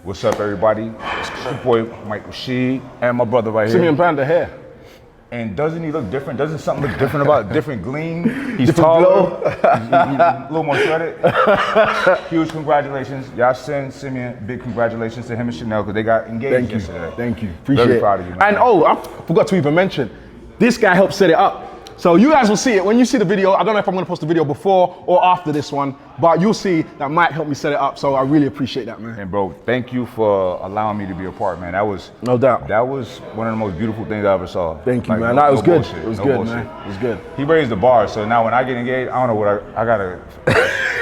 What's up, everybody? It's your boy Mike Rashid and my brother right here. Simeon Panda here. And doesn't he look different? Doesn't something look different about different gleam? He's Different taller, he's a little more shredded. Huge congratulations. Yasin, Simeon, big congratulations to him and Chanel because they got engaged yesterday. Thank you. Appreciate it. Very proud of you, man. And I forgot to even mention, this guy helped set it up. So you guys will see it when you see the video. I don't know if I'm going to post the video before or after this one, but you'll see that Mike helped me set it up. So I really appreciate that, man. And bro, thank you for allowing me to be a part, man. That was no doubt. That was one of the most beautiful things I ever saw. Thank you, like, man. It was good. Bullshit, it was good, man. It was good. He raised the bar, so now when I get engaged, I don't know what I gotta.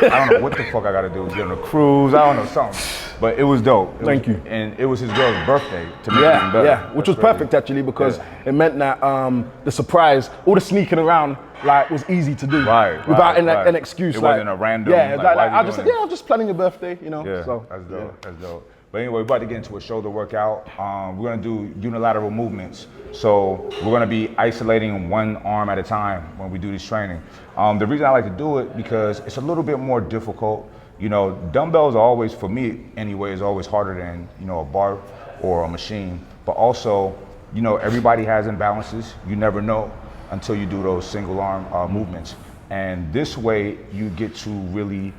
I don't know what the fuck I gotta do. Get on a cruise. I don't know something. But it was dope. Thank you. And it was his girl's birthday to make it even better. Yeah, which was perfect actually because it meant that the surprise, all the sneaking around, like was easy to do without an excuse. It wasn't a random. Yeah, like I just said, I'm just planning your birthday, you know. Yeah, so, that's dope. That's dope. But anyway, we're about to get into a shoulder workout. We're gonna do unilateral movements. So we're gonna be isolating one arm at a time when we do this training. The reason I like to do it because it's a little bit more difficult. You know, dumbbells are always, for me anyway, is always harder than, you know, a bar or a machine. But also, you know, everybody has imbalances. You never know until you do those single arm movements. And this way you get to really,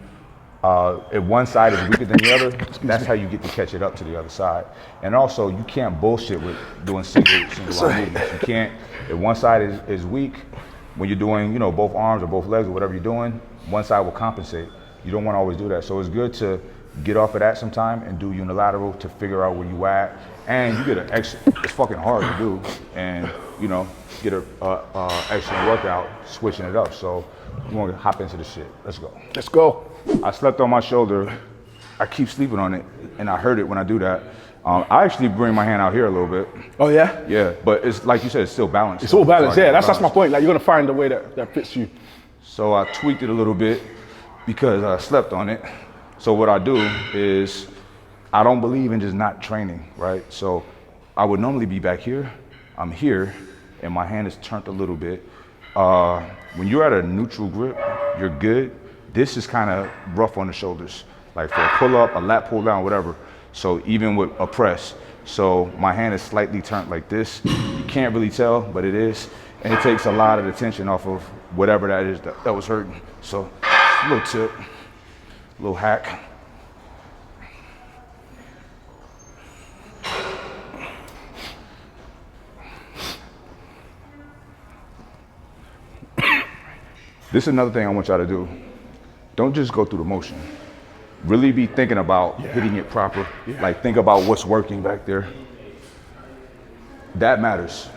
if one side is weaker than the other, that's how you get to catch it up to the other side. And also you can't bullshit with doing single arm movements. You can't, if one side is weak, when you're doing, you know, both arms or both legs or whatever you're doing, one side will compensate. You don't want to always do that. So it's good to get off of that sometime and do unilateral to figure out where you at. And you get an extra, it's fucking hard to do. And, you know, get a excellent workout switching it up. So you want to hop into the shit. Let's go. Let's go. I slept on my shoulder. I keep sleeping on it. And I hurt it when I do that. I actually bring my hand out here a little bit. Oh yeah? Yeah, but it's like you said, it's still balanced. It's all balanced, yeah. That's my point. Like you're going to find a way that fits you. So I tweaked it a little bit because I slept on it. So what I do is I don't believe in just not training, right? So I would normally be back here. I'm here and my hand is turned a little bit. When you're at a neutral grip, you're good. This is kind of rough on the shoulders, like for a pull up, a lat pull down, whatever. So even with a press. So my hand is slightly turned like this. You can't really tell, but it is. And it takes a lot of the tension off of whatever that is that was hurting. So a little tip, a little hack. This is another thing I want y'all to do. Don't just go through the motion. Really be thinking about hitting it proper. Like think about what's working back there. That matters.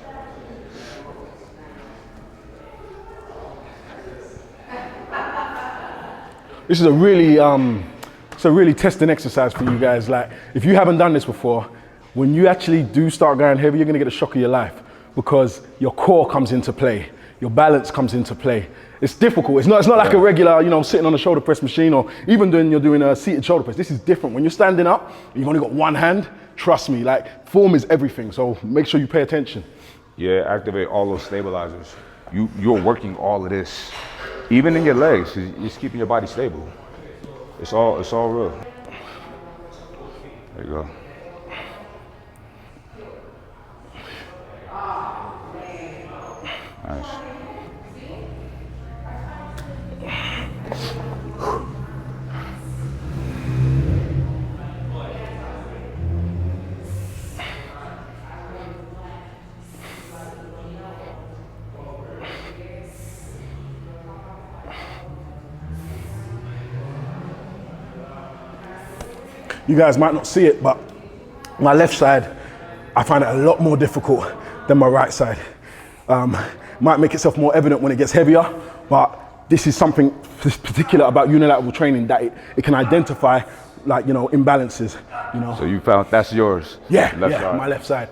This is a really testing exercise for you guys. Like, if you haven't done this before, when you actually do start going heavy, you're gonna get a shock of your life because your core comes into play, your balance comes into play. It's difficult. It's not like a regular, you know, sitting on a shoulder press machine or even you're doing a seated shoulder press. This is different. When you're standing up, you've only got one hand. Trust me, like form is everything. So make sure you pay attention. Yeah, activate all those stabilizers. You're working all of this. Even in your legs, it's keeping your body stable. It's all real. There you go. Nice. You guys might not see it, but my left side, I find it a lot more difficult than my right side. Might make itself more evident when it gets heavier, but this is something particular about unilateral training that it can identify, like, you know, imbalances, you know. So you found that's yours? Yeah, side. My left side.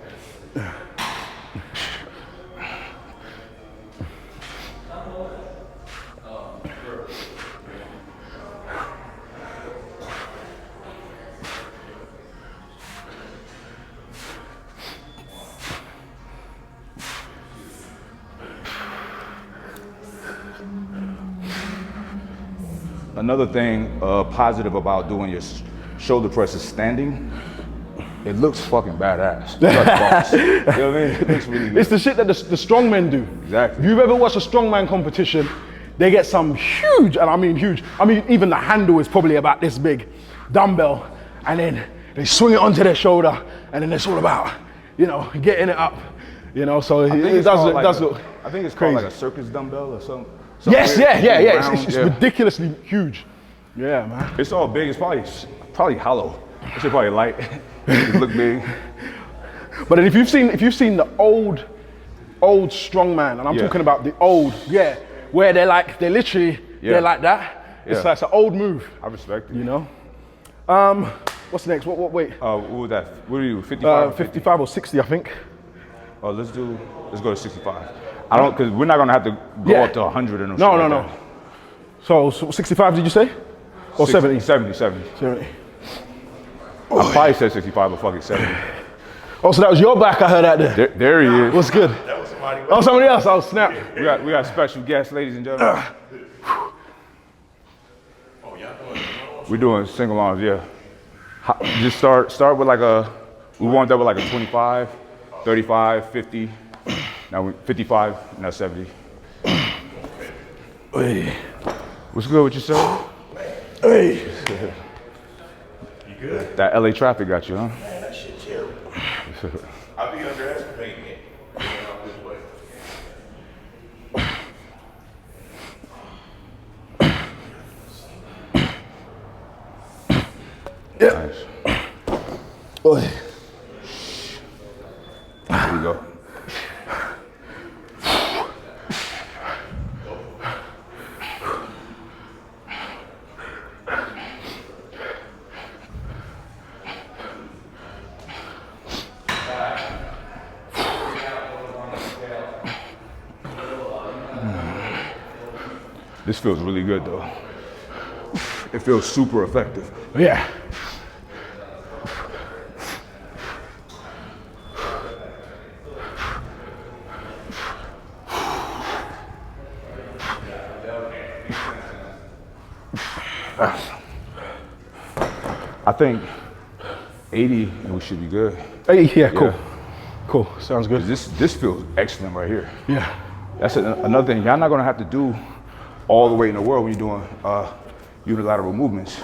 Another thing positive about doing your shoulder press is standing. it looks fucking badass. You know what I mean? It looks really good. It's the shit that the strong men do. Exactly. If you've ever watched a strongman competition, they get some huge, and I mean huge, I mean even the handle is probably about this big, dumbbell, and then they swing it onto their shoulder, and then it's all about, you know, getting it up. You know, so it does look I think it's crazy. called like a circus dumbbell or something. Yes, weird, yeah. round, It's ridiculously huge. Yeah, man. It's all big. It's probably hollow. It should probably light. It look big. But if you've seen the old strongman, and I'm talking about the old, where they're like they're like that. It's like an old move. I respect it. You know. What's next? What weight? What was that? What do you 55? 55 or 60, I think. Oh, let's go to 65. I don't, because we're not gonna have to go up to 100 and no. So 65, did you say? Or 70? 70. I probably said 65, but fuck it, 70. Oh, so that was your back I heard out there. There he is. What's good? That was somebody else. Oh, somebody else. Oh, snap. We got special guests, ladies and gentlemen. Oh, y'all doing We're doing single arms, yeah. Just start with like we warmed up with like a 25, 35, 50. Now 55, now 70. Hey. What's good with yourself? Hey. You good? That LA traffic got you, huh? Man, that shit terrible. I be underestimating it. Going out this way. Nice. Boy. Here we go. This feels really good though. It feels super effective. Yeah. I think 80 and we should be good. Hey, yeah, cool. Yeah. Cool. Sounds good. This feels excellent right here. Yeah. That's another thing. Y'all not gonna have to do all the way in the world when you're doing unilateral movements.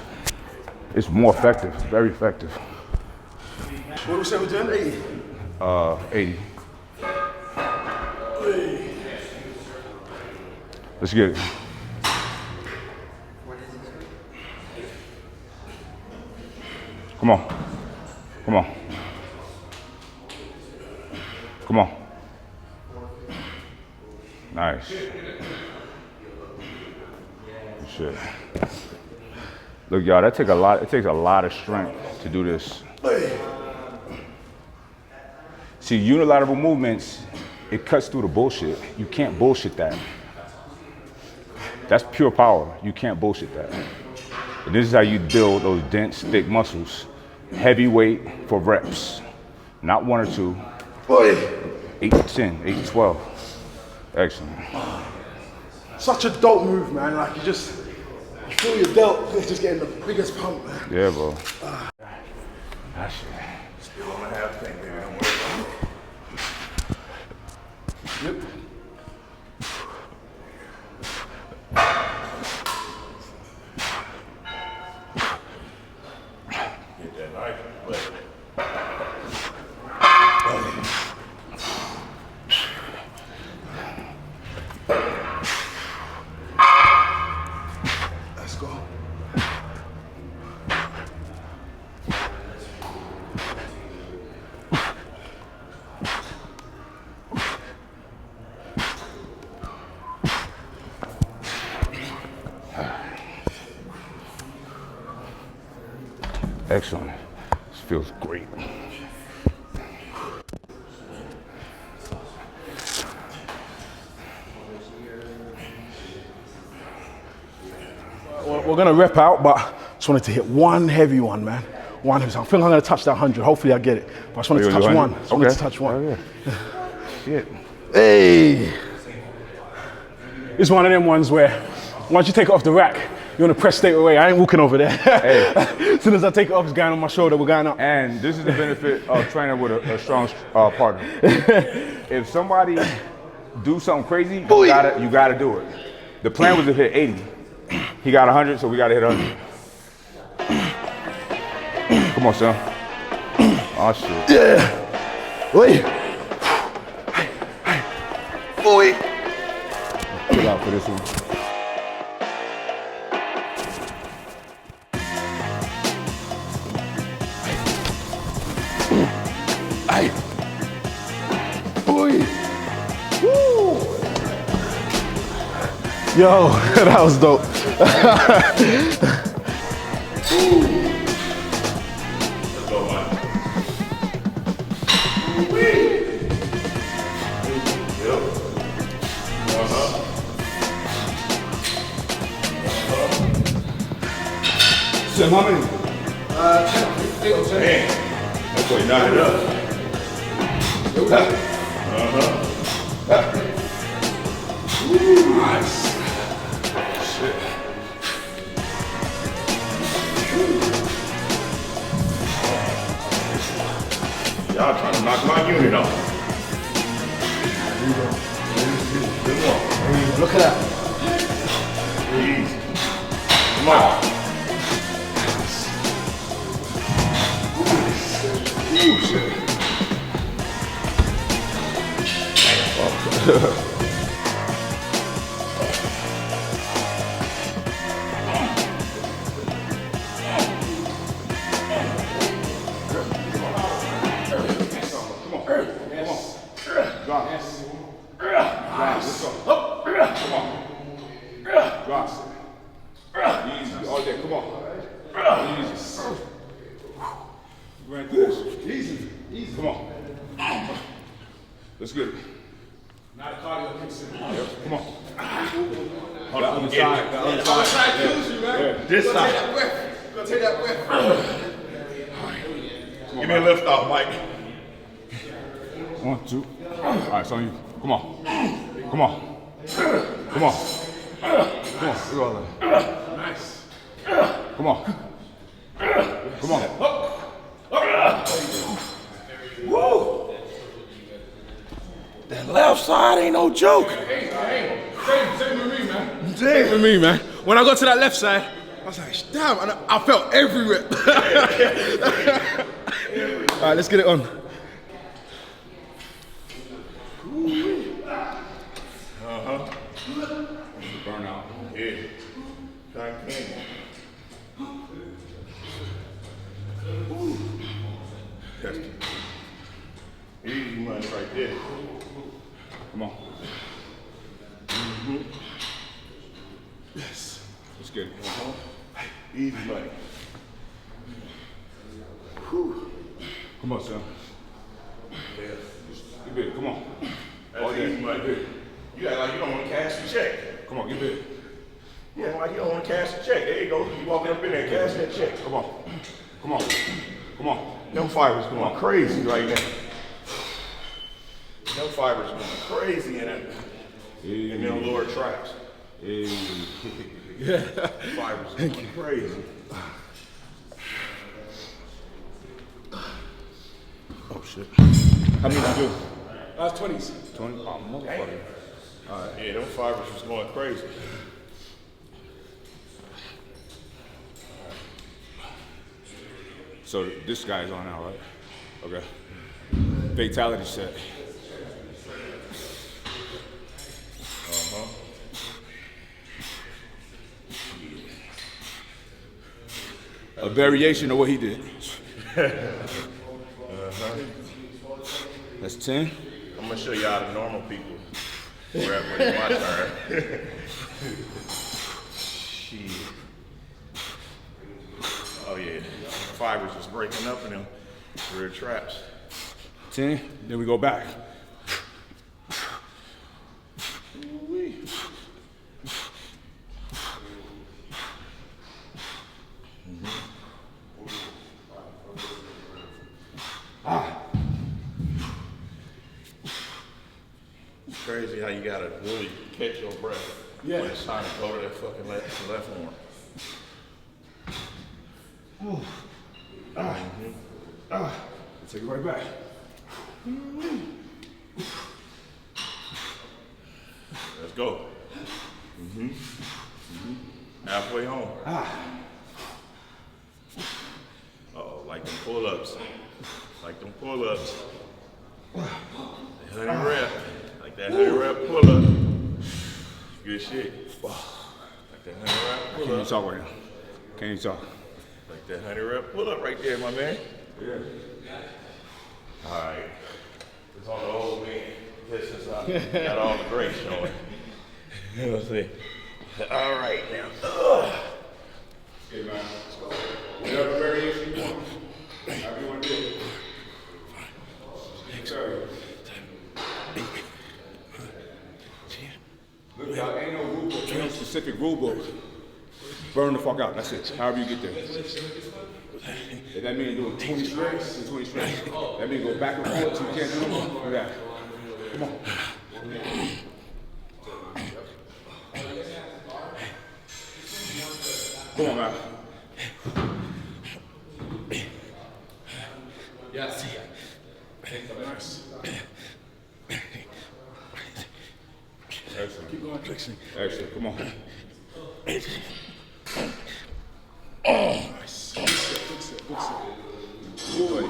It's more effective, very effective. What do we say we're doing? 80. 80. Let's get it. Come on. Come on. Come on. Nice. Good shit. Look, y'all, it takes a lot of strength to do this. See, unilateral movements, it cuts through the bullshit. You can't bullshit that. That's pure power. You can't bullshit that. But this is how you build those dense, thick muscles. Heavy weight for reps. Not 1 or 2. 8 to 10, 8 to 12. Excellent. Such a dope move, man. Like you feel your delt, it's just getting the biggest pump, man. Yeah, bro. That shit. Still on the half thing, baby. Don't worry about it. Yep. Get that knife in the butt. Let's go. Excellent. This feels great. We're gonna rep out, but just wanted to hit one heavy one, man. One heavy. I feel I'm gonna touch that 100. Hopefully I get it. But I just wanted to touch one. Just wanted to touch one. Oh, yeah. Shit. Hey. It's one of them ones where once you take it off the rack, You want to press straight away? I ain't walking over there. Hey. As soon as I take it off, it's going on my shoulder. We're going up. And this is the benefit of training with a strong partner. If somebody do something crazy, you gotta do it. The plan was to hit 80. He got 100, so we gotta hit 100. Come on, son. Oh shit. Yeah. Wait. Boy. Chill out for this one. Hey. Boy. Woo. Yo, that was dope. So how many? 10. That's what you knock it up. Nice. Shit. Y'all trying to knock my unit off. Good one. Look at that. Easy. Come on. Easy, all day, come on. Easy. Right through this. Easy. Come on. Let's get it. Now the cardio kicks in. Yep. Come on. Hold on, On the get it. side. The other side. Yeah. This side. Gonna take that whip. Give me a lift off, Mike. 1, 2. All right, it's on you. Come on. Come on. Come on. Come on. Do all that. Nice. Come on. Come on. Woo! That left side ain't no joke. Same with me, man. Same with me, man. When I got to that left side, I was like, damn, and I felt every rep. All right, let's get it on. Burnout. Yeah. Trying to clean. That's easy money right there. Come on. Yes. Let's get it. Easy money. Come on, son. Yeah. Get big. Come on. That's All day. easy money. You act like you don't want to cash the check. Come on, get big. You act like you don't want to cash the check. There you go. You walking up in there, cash that check. Come on. Come on. Come on. Them fibers going crazy right now. Them fibers going crazy in them lower traps. Fibers going crazy. Oh, shit. How many did you do? That's 20s. 20? Oh, motherfucker. Yeah, them fibers was going crazy. So this guy's on now, right? Okay. Fatality set. A variation of what he did. That's 10. I'm gonna show y'all the normal people. Rep when it's my turn. Shit. Oh yeah, fibers was breaking up in them rear traps. 10, then we go back. Ooh-wee. It's crazy how you gotta really catch your breath when it's time to go to that fucking left arm. Take it right back. Let's go. Halfway home. Uh-oh, like them pull-ups. Like them pull-ups. 100 rep. Like that 100 rep pull-up. Good shit. Like that 100 rep Can't pull-up. even talk right now. Can't even talk. Like that 100 rep pull-up right there, my man. Yeah. All right. It's on the old man. This is got all the grace showing. Let's see. All right now. Okay, man. Let's go. Whatever variation you want. However you want to do it. Okay. Look, y'all ain't no rule book, ain't no specific rule book. Burn the fuck out. That's it. However you get there. If that means doing 20 straights, then 20 straights. That means go back and forth till you can't do no more. Do that. Come on. Come on, man. Yes. Nice. Excellent. Keep going, Trixie. Excellent. Come on. Nice. Good set, good set, good set. Good buddy.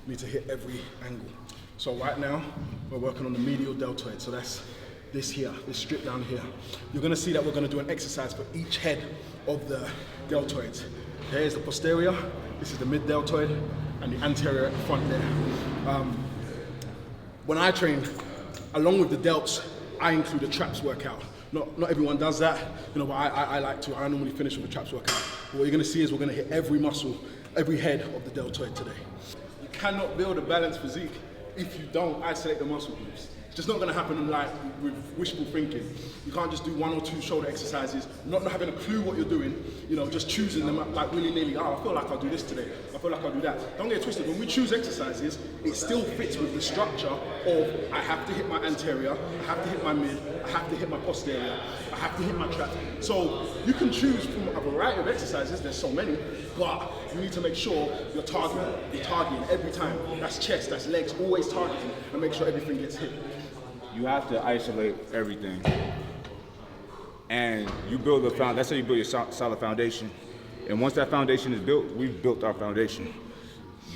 Need to hit every angle. So right now, we're working on the medial deltoid. So that's this here, this strip down here. You're gonna see that we're gonna do an exercise for each head of the deltoids. There's the posterior, this is the mid deltoid, and the anterior at the front there. When I train, along with the delts, I include a traps workout. Not everyone does that, but I like to. I normally finish with a traps workout. But what you're gonna see is we're gonna hit every muscle, every head of the deltoid today. You cannot build a balanced physique if you don't isolate the muscle groups. It's just not gonna happen like with wishful thinking. You can't just do 1 or 2 shoulder exercises, not having a clue what you're doing, just choosing them like willy-nilly. Oh, I feel like I'll do this today. I feel like I'll do that. Don't get it twisted. When we choose exercises, it still fits with the structure of I have to hit my anterior, I have to hit my mid, I have to hit my posterior, I have to hit my trap. So you can choose from a variety of exercises, there's so many, but you need to make sure you're targeting every time. That's chest, that's legs, always targeting and make sure everything gets hit. You have to isolate everything. And you build that's how you build your solid foundation. And once that foundation is built, we've built our foundation.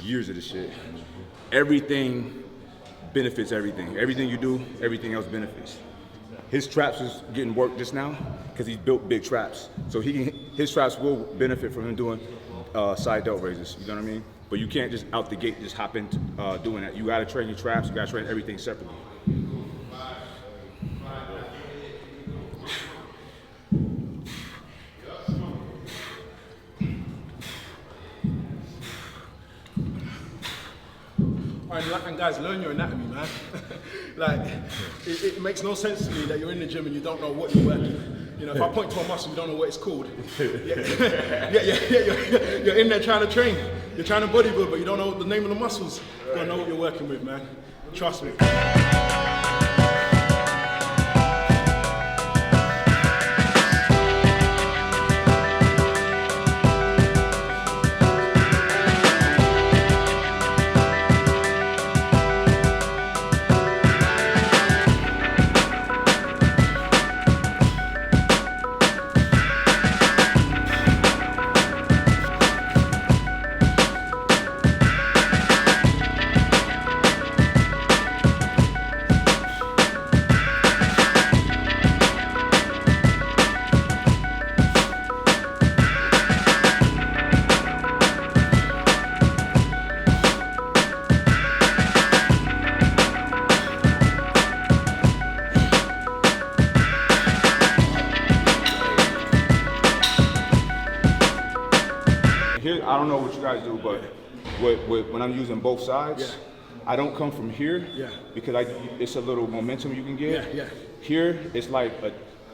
Years of this shit. Everything benefits everything. Everything you do, everything else benefits. His traps is getting worked just now because he's built big traps. So his traps will benefit from him doing side delt raises, you know what I mean? But you can't just out the gate just hop into doing that. You gotta train your traps, you gotta train everything separately. And guys, learn your anatomy, man. It makes no sense to me that you're in the gym and you don't know what you're working. If I point to a muscle, you don't know what it's called. You're in there trying to train. You're trying to bodybuild, but you don't know the name of the muscles. You don't know what you're working with, man. Trust me. here, I don't know what you guys do, but when I'm using both sides, I don't come from here because it's a little momentum you can get. Here, it's like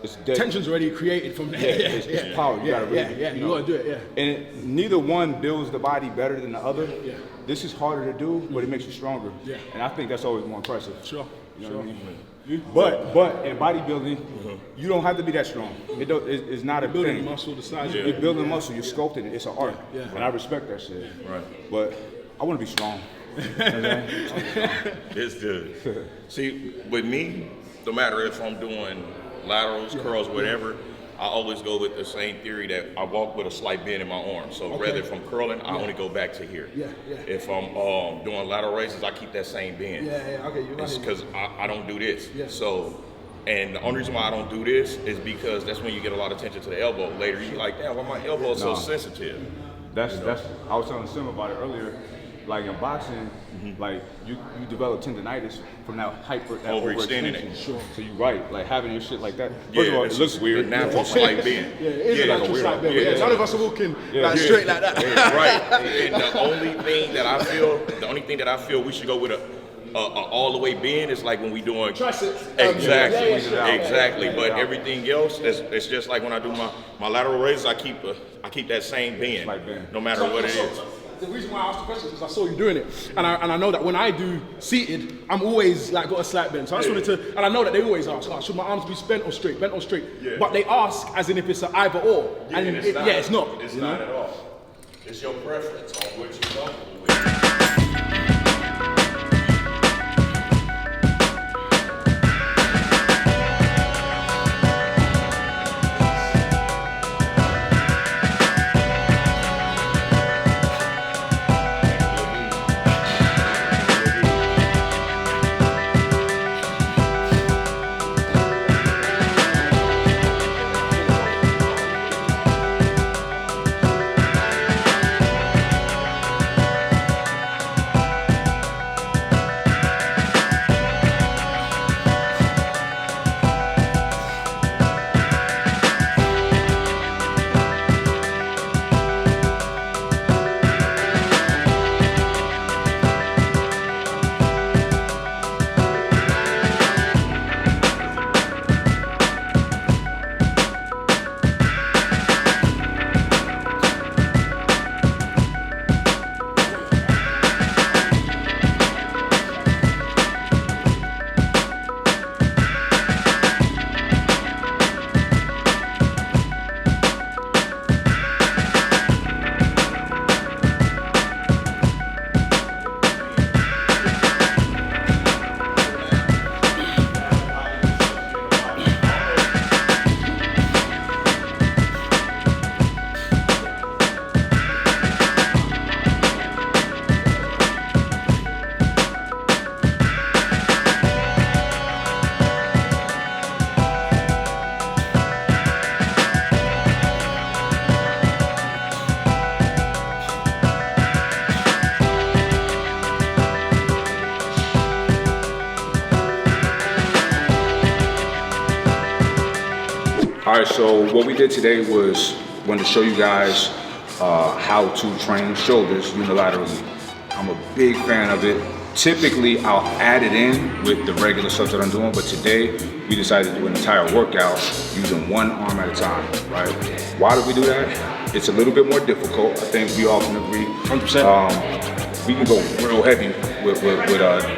it's dead. Tension's already created from there. It's power. You gotta really, you gotta do it. And neither one builds the body better than the other. This is harder to do, but it makes you stronger. And I think that's always more impressive. Sure. You know what I mean? But in bodybuilding, you don't have to be that strong. It's not a building thing. muscle, the size. You're building muscle. You're sculpting it. It's an art, and I respect that shit. Right. But I want to be strong. It's good. See, with me, no matter if I'm doing laterals, curls, whatever, I always go with the same theory that I walk with a slight bend in my arm. So rather if I'm curling, I only go back to here. If I'm doing lateral raises, I keep that same bend. Okay, you're right. Because I don't do this. So, and the only reason why I don't do this is because that's when you get a lot of attention to the elbow. Later, you're like, damn, why my elbow is so sensitive? That's I was telling Sim about it earlier. Like in boxing, like you develop tendonitis from that overextension. Sure. So you're right, like having your shit like that. First of all, it looks weird. Natural slight bend. It is a natural slight bend. None of us are walking straight like that. Right. And the only thing that I feel we should go with a all the way bend is like when we doing triceps. Exactly. But everything else, it's just like when I do my lateral raises, I keep that same bend, no matter what it is. The reason why I asked the question is I saw you doing it, and I know that when I do seated, I'm always like got a slight bend. So I just wanted to, and I know that they always ask, should my arms be bent or straight? But they ask as in if it's an either or, and it's not. It's not at all. It's your preference on what you're comfortable with. All right, so what we did today was wanted to show you guys how to train shoulders unilaterally. I'm a big fan of it. Typically, I'll add it in with the regular stuff that I'm doing, but today we decided to do an entire workout using one arm at a time, right? Why did we do that? It's a little bit more difficult. I think we all can agree. 100%. We can go real heavy with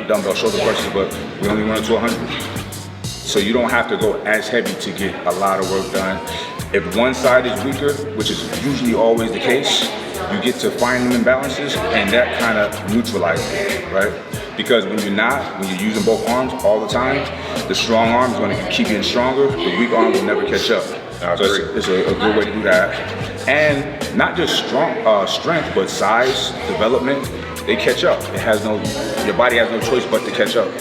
dumbbell shoulder presses, but we only run to 100. So you don't have to go as heavy to get a lot of work done. If one side is weaker, which is usually always the case, you get to find them imbalances, and that kind of neutralizes it, right? Because when you're using both arms all the time, the strong arm is going to keep getting stronger, the weak arm will never catch up. So it's a good way to do that. And not just strength, but size, development, they catch up. Your body has no choice but to catch up.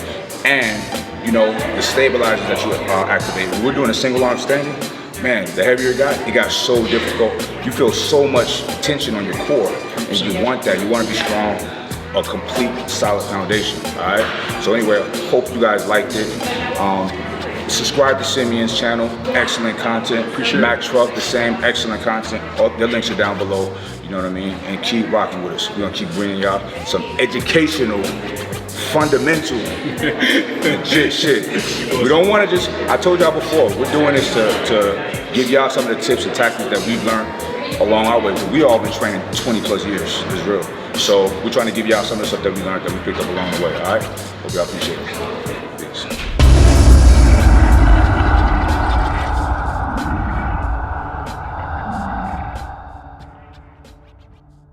And you know, the stabilizers that you activate. When we're doing a single arm standing, man, the heavier it got so difficult. You feel so much tension on your core, and you want that. You want to be strong, a complete, solid foundation, all right? So anyway, hope you guys liked it. Subscribe to Simeon's channel, excellent content. Appreciate Mac it. Trucc, the same, excellent content. All the links are down below, you know what I mean? And keep rocking with us. We're gonna keep bringing y'all some educational, fundamental, legit shit. We don't wanna just, I told y'all before, we're doing this to give y'all some of the tips and tactics that we've learned along our way. We all been training 20 plus years, it's real. So we're trying to give y'all some of the stuff that we learned, that we picked up along the way, all right? Hope y'all appreciate it.